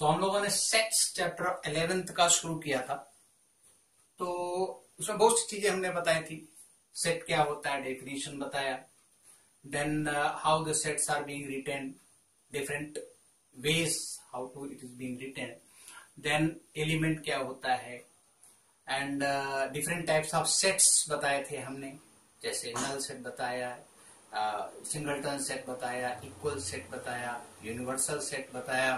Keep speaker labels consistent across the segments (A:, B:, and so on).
A: हम लोगों ने सेट्स चैप्टर 11th का शुरू किया था, तो उसमें बहुत सी चीजें हमने बताई थी। सेट क्या होता है, डेफिनेशन बताया, then how the sets are being written, different ways how to it is being written, then element क्या होता है, and different types of sets बताए थे हमने, जैसे नल सेट बताया, सिंगलटन सेट बताया, इक्वल सेट बताया, यूनिवर्सल सेट बताया,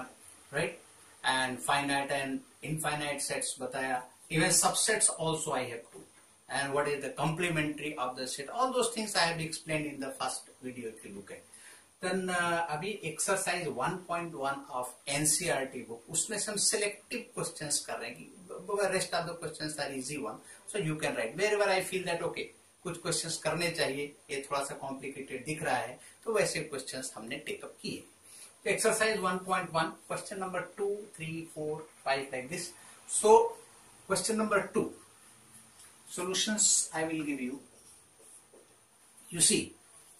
A: right, and finite and infinite sets बताया, even subsets also I have to, and what is the complementary of the set, all those things I have explained in the first video if you look at. Then अभी exercise 1.1 of NCERT book, उसमें से हम selective questions कर रहे हैं, rest of the questions are easy one, so you can write wherever I feel that okay कुछ questions करने चाहिए, ये थोड़ा सा complicated दिख रहा है, तो वैसे questions हमने take up किए. तो exercise 1.1 question number 2, 3, 4, 5 like this. So question number 2, solutions I will give you. You see,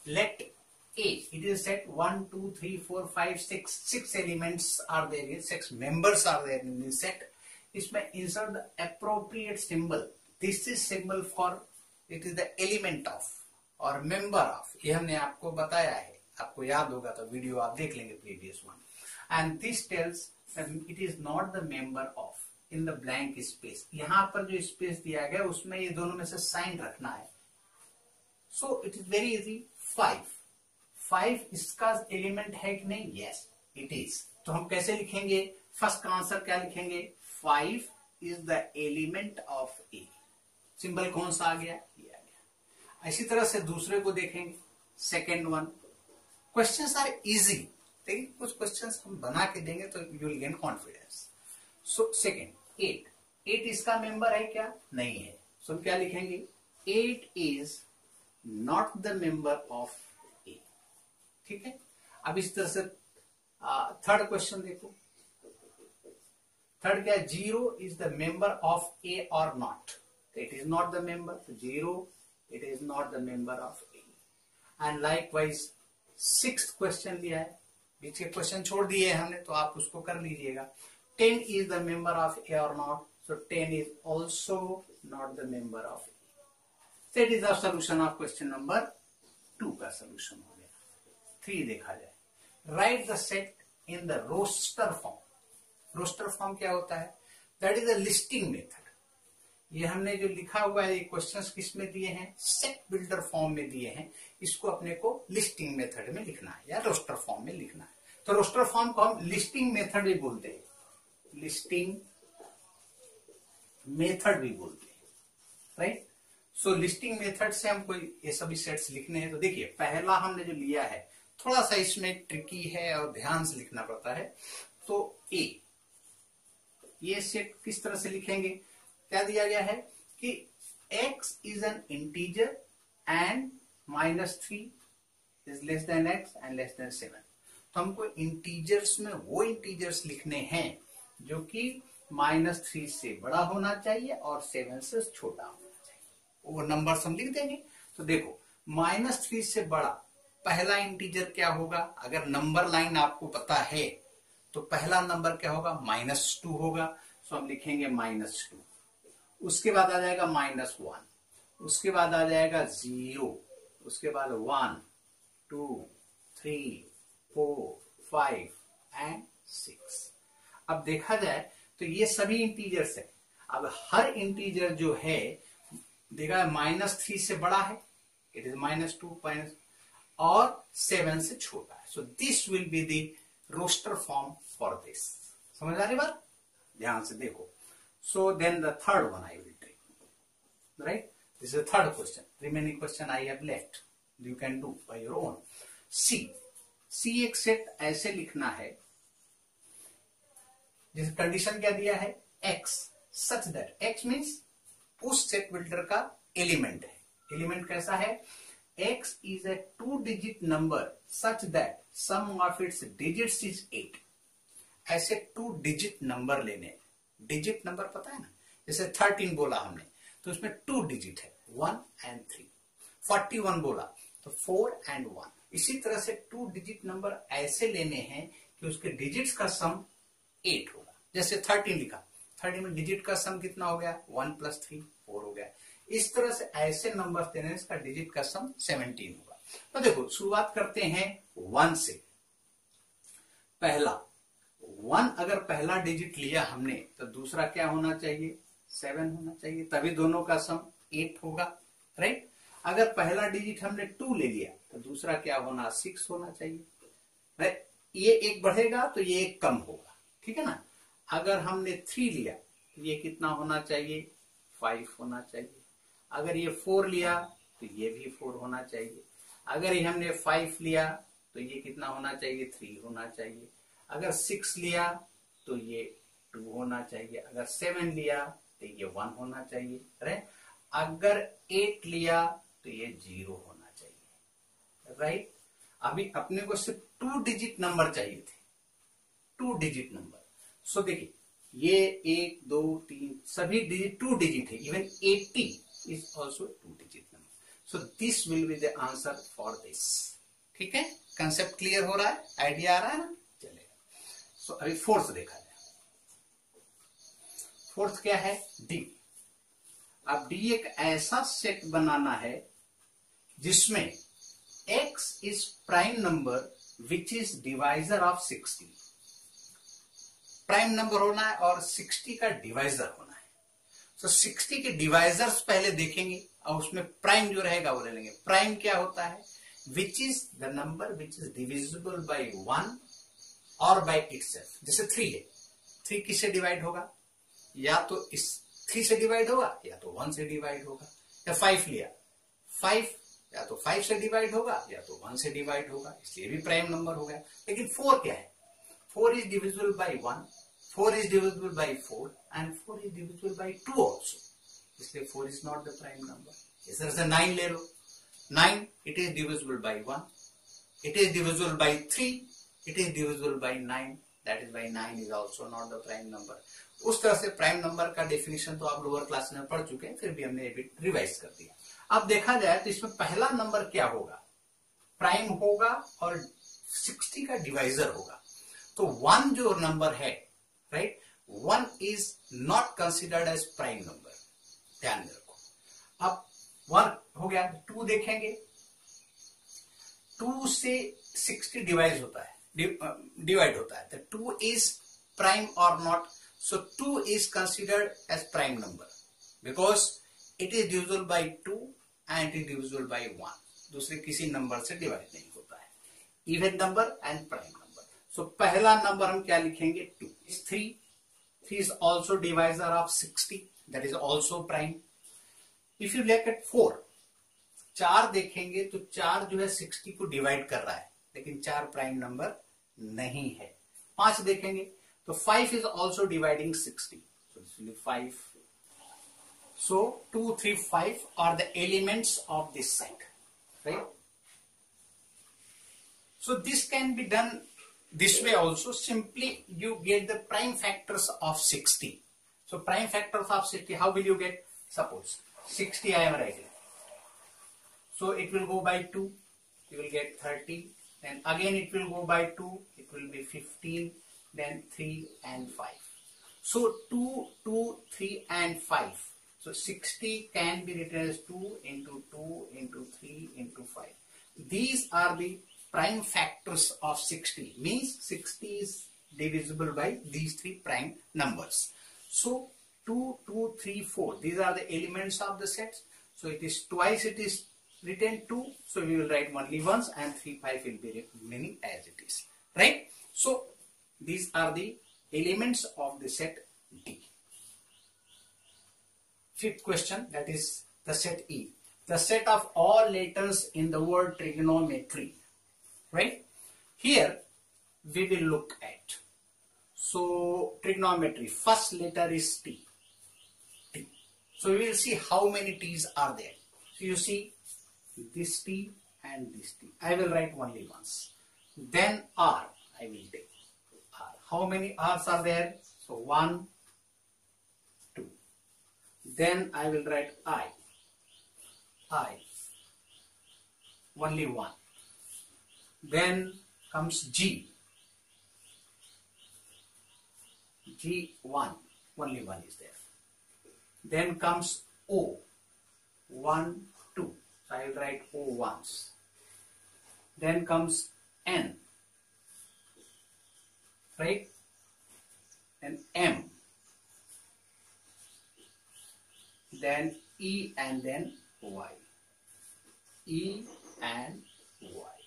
A: let A, it is set 1, 2, 3, 4, 5, 6, 6 elements are there, 6 members are there in this set. इसमें insert the appropriate symbol. This is symbol for, it is the element of और member of. ये हमने आपको बताया है, आपको याद होगा तो वीडियो आप देख लेंगे previous one. And this tells that it is not the member of. In the blank space, यहां पर जो स्पेस दिया गया उसमें ये दोनों में से साइन रखना है. So it is very easy. 5 इसका एलिमेंट है कि नहीं? Yes it is. तो हम कैसे लिखेंगे? फर्स्ट का आंसर क्या लिखेंगे? 5 is the element of A. Symbol कौन सा आ गया? ये आ गया. इसी तरह से दूसरे को देखेंगे, second one. Questions are easy, लेकिन कुछ क्वेश्चंस हम बना के देंगे तो you will gain confidence. So second 8 इसका मेंबर है क्या? नहीं है. सो क्या लिखेंगे? 8 is not the member of A. ठीक है. अब इस तरह से थर्ड क्वेश्चन देखो. थर्ड क्या? 0 इज द मेंबर ऑफ ए और not. It is not the member. 0 it is not the member of A. And likewise sixth question लिया है, बीच के क्वेश्चन छोड़ दिए हमने, तो आप उसको कर लीजिएगा. 10 is the member of A or not? So 10 is also not the member of A. That is the solution of question number 2 का solution हो गया. 3 देखा जाए. Write the set in the roster form. Roster form क्या होता है? That is a listing method. ये हमने जो लिखा हुआ है, ये क्वेश्चंस किस में दिए हैं? सेट बिल्डर फॉर्म में दिए हैं. इसको अपने को लिस्टिंग मेथड में लिखना है या रोस्टर फॉर्म में लिखना है. तो रोस्टर फॉर्म को हम लिस्टिंग मेथड भी बोलते हैं, लिस्टिंग मेथड भी बोलते हैं, राइट. सो लिस्टिंग मेथड से हमको ये सभी सेट्स लिखने हैं. तो देखिए पहला हमने जो लिया है थोड़ा सा इसमें ट्रिकी है और ध्यान से लिखना पड़ता है. तो ए, ये सेट किस तरह से लिखेंगे? क्या दिया गया है कि x is an integer and -3 is less than x and less than 7. तो हमको इंटीजर्स में वो इंटीजर्स लिखने हैं जो कि -3 से बड़ा होना चाहिए और 7 से छोटा होना चाहिए. वो नंबर हम लिख देंगे. तो देखो -3 से बड़ा पहला इंटीजर क्या होगा? अगर नंबर लाइन आपको पता है तो पहला नंबर क्या होगा? -2 होगा. सो हम लिखेंगे -2. उसके बाद आ जाएगा -1, उसके बाद आ जाएगा 0, उसके बाद 1, 2, 3, 4, 5 एंड 6. अब देखा जाए तो ये सभी इंटीजर्स है. अब हर इंटीजर जो है देखा -3 से बड़ा है, इट इज -2 और 7 से छोटा है. So this will be the roster form for this. समझ आ रही बात? ध्यान से देखो. So then the third one I will take, right? This is the third question. Remaining question I have left. You can do by your own. C एक set ऐसे लिखना है जैसे कंडीशन क्या दिया है? X such that X means उस set builder का एलिमेंट है. एलिमेंट कैसा है? X is a 2-digit number such that sum of its digits is 8. ऐसे 2 डिजिट नंबर लेने. डिजिट नंबर पता है ना, जैसे 13 बोला हमने तो उसमें 2 डिजिट है, 1 and 3. 41 बोला तो 4 and 1. इसी तरह से 2 डिजिट नंबर ऐसे लेने हैं कि उसके डिजिट्स का सम 8 होगा। जैसे 13 लिखा, 13 में डिजिट का सम कितना हो गया, 1 + 3 4 हो गया। इस तरह से ऐसे नंबर देने इसका डिजिट का सम 17 होगा। तो देखो शुरुआत करते हैं 1 से। पहला 1 अगर पहला डिजिट लिया हमने तो दूसरा क्या होना चाहिए, 7 होना चाहिए, तभी दोनों का सम 8 होगा, राइट। अगर पहला डिजिट हमने 2 ले लिया तो दूसरा क्या होना, 6 होना चाहिए, राइट। ये एक बढ़ेगा तो ये एक कम होगा, ठीक है ना। अगर हमने 3 लिया तो ये कितना होना चाहिए, 5 होना चाहिए। अगर ये 4 लिया तो ये भी 4 होना चाहिए। अगर ये हमने 5 लिया तो ये कितना होना चाहिए, 3 होना चाहिए। अगर 6 लिया तो ये 2 होना चाहिए। अगर 7 लिया तो ये 1 होना चाहिए, राइट। अगर 8 लिया तो ये 0 होना चाहिए, राइट। अभी अपने को सिर्फ 2 डिजिट नंबर चाहिए थे, 2 डिजिट नंबर। सो देखिए ये 1 2 3 सभी डिजिट 2 डिजिट है। Even 80 is also 2 digit number. So this will be the answer for this. ठीक है, कंसेप्ट क्लियर हो रहा है, आइडिया आ रहा है ना, चलेगा। सो अभी फोर्थ देखा जाए। फोर्थ क्या है, डी। अब डी एक ऐसा सेट बनाना है जिसमें x is prime number which is divisor of 60। Prime number होना है और 60 का डिवाइजर होना है। तो 60 के डिवाइजर्स पहले देखेंगे और उसमें प्राइम जो रहेगा वो ले लेंगे। प्राइम क्या होता है, which is the number which is divisible by 1 और बाय इटसेल्फ। जैसे 3 है, 3 किससे डिवाइड होगा, या तो इस 3 से डिवाइड होगा या तो 1 से डिवाइड होगा। या 5 लिया, 5 या तो 5 से डिवाइड होगा या तो 1 से डिवाइड होगा, इसलिए भी प्राइम नंबर हो गया। लेकिन 4 क्या है, 4 is divisible by 1, 4 is divisible by 4 and 4 is divisible by 2 also, इसलिए 4 is not the prime number। इस तरह से 9 ले लो, 9 it is divisible by 1, it is divisible by 3, it is divisible by 9, that is why 9 is also not the prime number। उस तरह से prime number का definition तो आप लोअर क्लास में पढ़ चुके हैं, फिर भी हमने ये रिवाइज कर दिया। अब देखा जाए तो इसमें पहला नंबर क्या होगा, प्राइम होगा और 60 का डिवाइजर होगा। तो 1 जो नंबर है, right, 1 is not considered as prime number, ध्यान में रखो। अब 1 हो गया, 2 देखेंगे, 2 से 60 डिवाइड होता है, तो 2 इज प्राइम और not. So 2 is considered as prime number because it is divisible by 2 and it is divisible by 1। दूसरे किसी नंबर से डिवाइड नहीं होता है, even number and prime number. So पहला नंबर हम क्या लिखेंगे, 2 is 3 is also divisor of 60, that is also prime। if you look at 4, 4 देखेंगे तो 4 जो है 60 को डिवाइड कर रहा है, लेकिन 4 प्राइम नंबर नहीं है। 5 देखेंगे तो 5 is also dividing 60, so this will be 5। so 2 3 5 are the elements of this set, right? so this can be done this way also, simply you get the prime factors of 60। so prime factors of 60, how will you get, suppose 60 I am writing, so it will go by 2, you will get 30, then again it will go by 2, it will be 15, then 3 and 5। so 2 2 3 and 5, so 60 can be written as 2 into 2 into 3 into 5। these are the prime factors of 60, means 60 is divisible by these 3 prime numbers। so 2 2 3 4, these are the elements of the sets, so it is twice it is written 2, so we will write only once, and 3 5 will be remaining as it is, right? so these are the elements of the set D। fifth question, that is the set E, the set of all letters in the word trigonometry, right? Here we will look at, so trigonometry, first letter is T, T. So we will see how many T's are there. So you see this T and this T, I will write only once, then R I will take R. How many R's are there, so 1 2, then I will write I only 1, then comes G, G1, only 1 is there. Then comes O, 1, 2. So I will write O once. Then comes N, right? And M. Then E and then Y. E and Y.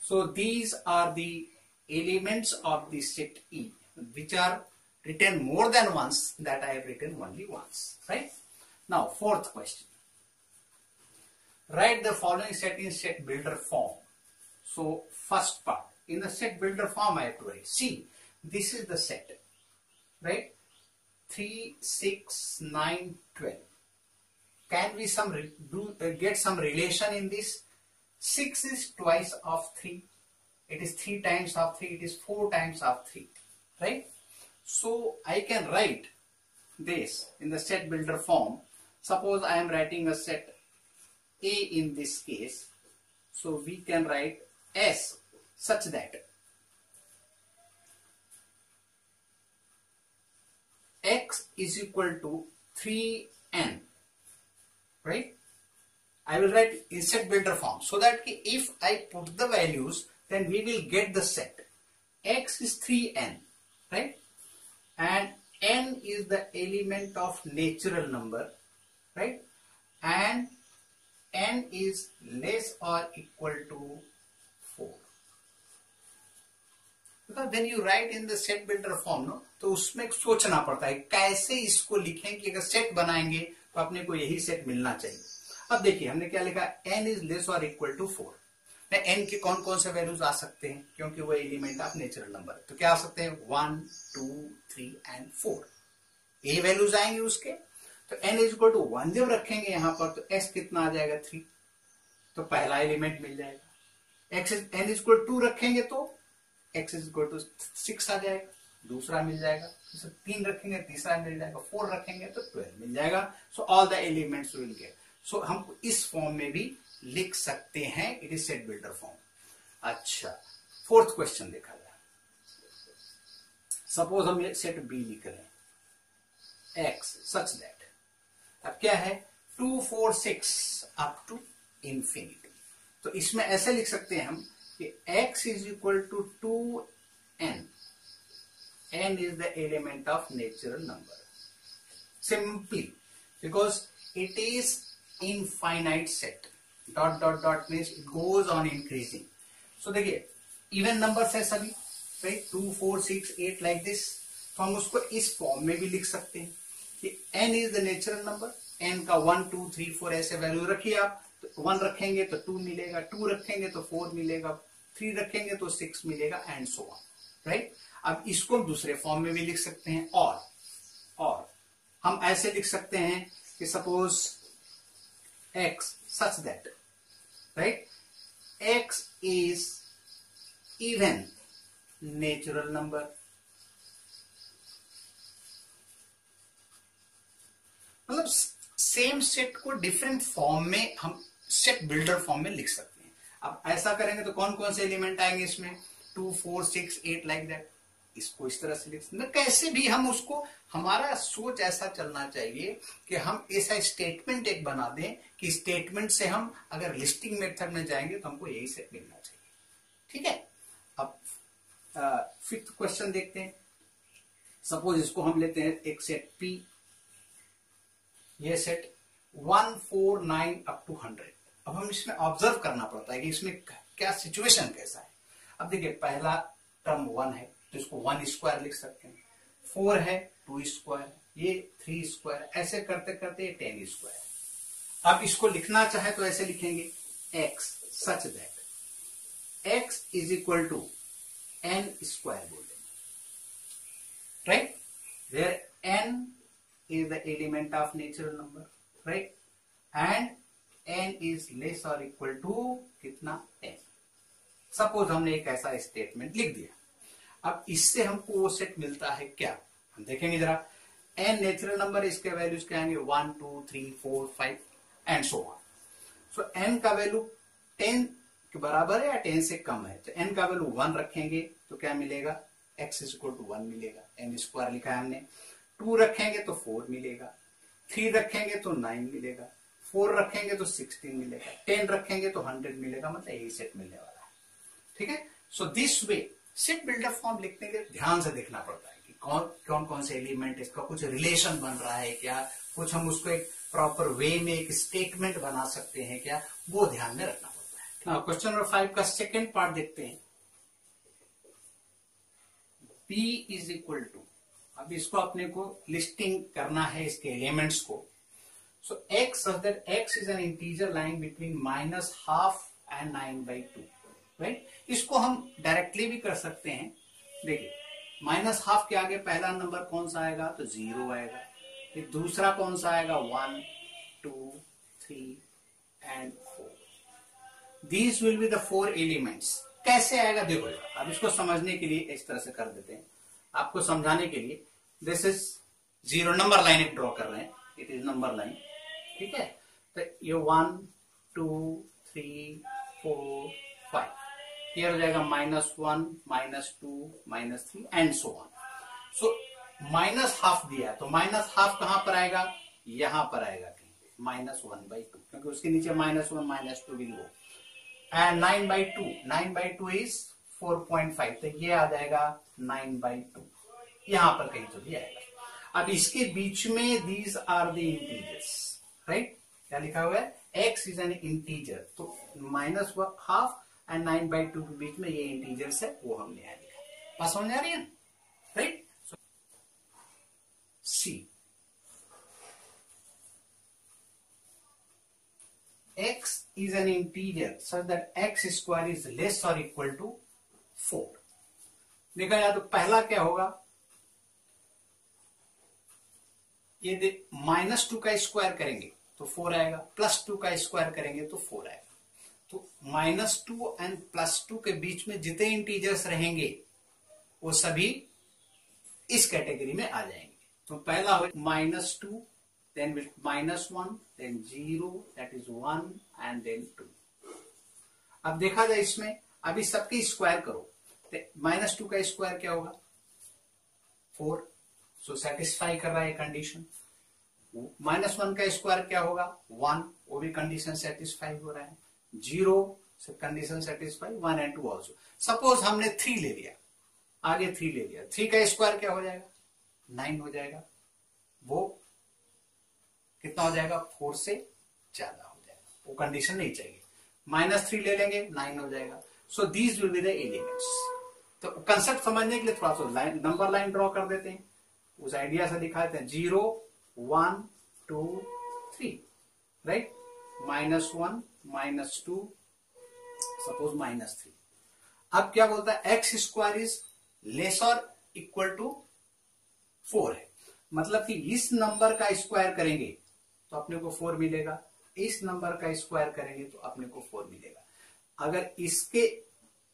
A: So these are the elements of the set E, which are written more than once, that I have written only once, right? Now, fourth question. Write the following set in set builder form. So, first part, in the set builder form I have to write. See, this is the set, right? 3, 6, 9, 12. Can we get some relation in this? 6 is twice of 3. It is 3 times of 3. It is 4 times of 3, right? So I can write this in the set builder form. Suppose I am writing a set A in this case. So we can write S such that X is equal to 3N, right? I will write in set builder form so that if I put the values, then we will get the set. X is 3N, right? And N is the element of natural number, right? And N is less or equal to 4. Because when you write in the set builder form, no, तो उसमें सोचना पड़ता है कैसे इसको लिखें कि अगर सेट बनाएंगे तो अपने को यही सेट मिलना चाहिए. अब देखिए हमने क्या लिखा, n is less or equal to 4. n के कौन कौन से वैल्यूज आ सकते हैं, क्योंकि वो एलिमेंट ऑफ नेचुरल नंबर है. तो क्या आ सकते हैं 1, 2, 3 एंड 4. ये वैल्यूज आएंगे उसके. तो n is equal to 1 जब रखेंगे यहाँ पर तो x कितना आ जाएगा 3. तो पहला एलिमेंट मिल जाएगा. n is equal to 2 रखेंगे तो x is equal to 6 आ जाएगा, दूसरा मिल जाएगा. 3 रखेंगे तीसरा मिल जाएगा. 4 रखेंगे तो 12 मिल जाएगा. So all the elements will get. So हम इस फॉर्म में भी लिख सकते हैं. It is set builder form. अच्छा, फोर्थ क्वेश्चन देखा जाए. सपोज हम ये सेट बी लिख रहे हैं, एक्स सच दैट. अब क्या है 2, 4, 6 अप टू इंफिनिटी. तो इसमें ऐसे लिख सकते हैं हम कि x is equal to 2n. n is the element of natural number. Simply because it is infinite set. Dot dot dot means it goes on increasing. So देखिए इवन नंबर्स है सभी, राइट? 2, 4, 6, 8 like this. तो हम उसको इस form में भी लिख सकते हैं कि n is the natural number. n का 1, 2, 3, 4 ऐसे वैल्यू रखिए आप. तो 1 रखेंगे तो 2 मिलेगा, 2 रखेंगे तो 4 मिलेगा, 3 रखेंगे तो 6 मिलेगा एंड सो ऑन, राइट? अब इसको हम दूसरे फॉर्म में भी लिख सकते हैं. और हम ऐसे लिख सकते हैं कि suppose x such that, right, x is even natural number. मतलब सेम सेट को डिफरेंट फॉर्म में हम सेट बिल्डर फॉर्म में लिख सकते हैं. अब ऐसा करेंगे तो कौन कौन से एलिमेंट आएंगे इसमें, 2, 4, 6, 8 लाइक दैट. इसको इस तरह से लिख सकते हैं. कैसे भी हम उसको, हमारा सोच ऐसा चलना चाहिए कि हम ऐसा स्टेटमेंट एक बना दें कि स्टेटमेंट से हम अगर लिस्टिंग मेथड में जाएंगे तो हमको यही सेट मिलना चाहिए. ठीक है. अब फिफ्थ क्वेश्चन देखते हैं. सपोज इसको हम लेते हैं एक सेट P. ये सेट 1, 4, 9 अप टू 100. अब हम इसमें ऑब्जर्व करना पड़ता है कि इसमें क्या सिचुएशन कैसा है. अब देखिए पहला टर्म 1 है तो इसको 1 स्क्वायर लिख सकते हैं. 4 है 2 स्क्वायर, ये 3 स्क्वायर, ऐसे करते करते 10 स्क्वायर. अब इसको लिखना चाहे तो ऐसे लिखेंगे x such that x is equal to n square बोल देंगे, right? Where n is the element of natural number, right? And n is less or equal to कितना 10. सपोज हमने एक ऐसा स्टेटमेंट लिख दिया. अब इससे हमको वो सेट मिलता है क्या, हम देखेंगे जरा. n नेचुरल नंबर, इसके वैल्यूज क्या आएंगे 1, 2, 3, 4, 5 and so on. So n का वैल्यू 10 के बराबर है या 10 से कम है. तो n का वैल्यू 1 रखेंगे तो क्या मिलेगा x इज इक्वल टू 1 मिलेगा, n स्क्वायर लिखा है हमने। 2 रखेंगे तो 4 मिलेगा, 3 रखेंगे तो 9 मिलेगा, 4 रखेंगे तो 16 मिलेगा, 10 रखेंगे तो 100 मिलेगा, मतलब यही सेट मिलने वाला है। ठीक है, so this way set buildup form लिखने के ध्यान से देखना पड़ता है कि कौन कौन से एलिमेंट, इसका कुछ रिलेशन बन रहा है क्या, कुछ हम उसको एक प्रॉपर वे में एक स्टेटमेंट बना सकते हैं क्या, वो ध्यान में रखना पड़ता है। क्वेश्चन नंबर 5 का सेकेंड पार्ट देखते हैं। p इज इक्वल टू, अब इसको अपने को लिस्टिंग करना है इसके एलिमेंट्स को। सो x such that x is an integer lying between -12 and 9/2, right. इसको हम डायरेक्टली भी कर सकते हैं। देखिए -12 के आगे पहला नंबर कौन सा आएगा, तो 0 आएगा। फिर दूसरा कौन सा आएगा, 1, 2, 3 and 4। These will be the 4 elements. कैसे आएगा देखो, अब इसको समझने के लिए इस तरह से कर देते हैं, आपको समझाने के लिए। दिस इज 0 नंबर लाइन एक ड्रॉ कर रहे हैं, इट इज नंबर लाइन, ठीक है। तो ये 1, 2, 3, 4, 5, ये हो जाएगा -1, -2, -3 एंड सो ऑन। सो -12 दिया, तो -12 कहां पर आएगा, यहां पर आएगा कहीं -1/2, क्योंकि उसके नीचे -1, -2 विल गो। एंड 9/2 इज 4.5, तो ये आ जाएगा 9/2, यहां पर कहीं तो भी आएगा। अब इसके बीच में these are the integers, right. क्या लिखा हुआ है, x इज एन इंटीजर, तो -12 एंड 9/2 के बीच में ये इंटीजर्स है, वो हमने यहां लिखा। बात समझ आ रही है, right. See, x is an integer such that x square is less or equal to 4। देखा जाए तो पहला क्या होगा, ये -2 का स्क्वायर करेंगे तो 4 आएगा, +2 का स्क्वायर करेंगे तो 4 आएगा। तो -2 एंड +2 के बीच में जितने इंटीजर्स रहेंगे वो सभी इस कैटेगरी में आ जाएंगे। तो पहला हो -2, then with -1, then 0, that is 1, and then 2। अब देखा जाए इसमें, अभी सबकी स्क्वायर करो, तो -2 का स्क्वायर क्या होगा, 4, सो सेटिस्फाई कर रहा है कंडीशन। -1 का स्क्वायर क्या होगा, 1, वो भी कंडीशन सेटिस्फाई हो रहा है। 0 से condition satisfy, 1 and 2 also. Suppose हमने 3 ले लिया, आगे 3 ले लिया, 3 का स्क्वायर क्या हो जाएगा, 9 हो जाएगा। वो कितना हो जाएगा, 4 से ज्यादा हो जाएगा, वो कंडीशन नहीं चाहिए। -3 ले लेंगे, 9 हो जाएगा। So these will be the elements. तो कंसेप्ट समझने के लिए थोड़ा सा नंबर लाइन ड्रॉ कर देते हैं, उस आइडिया से दिखाते हैं। 0, 1, 2, 3, राइट। -1, -2, सपोज -3। अब क्या बोलता है, x स्क्वायर इज लेस और इक्वल टू 4 है, मतलब कि इस नंबर का स्क्वायर करेंगे तो अपने को 4 मिलेगा, इस नंबर का स्क्वायर करेंगे तो अपने को 4 मिलेगा। अगर इसके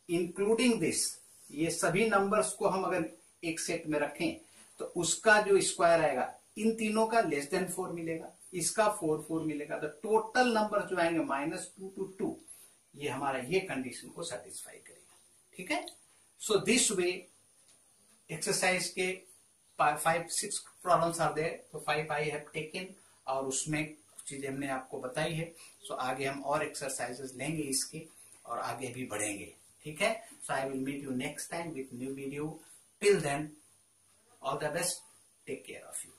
A: इंक्लूडिंग दिस, ये सभी नंबर्स को हम अगर एक सेट में रखें तो उसका जो स्क्वायर आएगा, इन तीनों का लेस देन 4 मिलेगा, इसका 4 मिलेगा। तो टोटल नंबर जो आएंगे -2 to 2, ये हमारा ये कंडीशन को सेटिस्फाई करेगा। ठीक है, सो दिस वे एक्सरसाइज के 5-6 प्रॉब्लम्स आर देयर। तो 5 आई हैव टेकन, और उसमें कुछ चीजें हमने आपको बताई है। सो आगे हम और एक्सरसाइजेस लेंगे इसके, और आगे भी बढ़ेंगे। ठीक है, so I will meet you next time with new video. Till then, all the best, take care of you.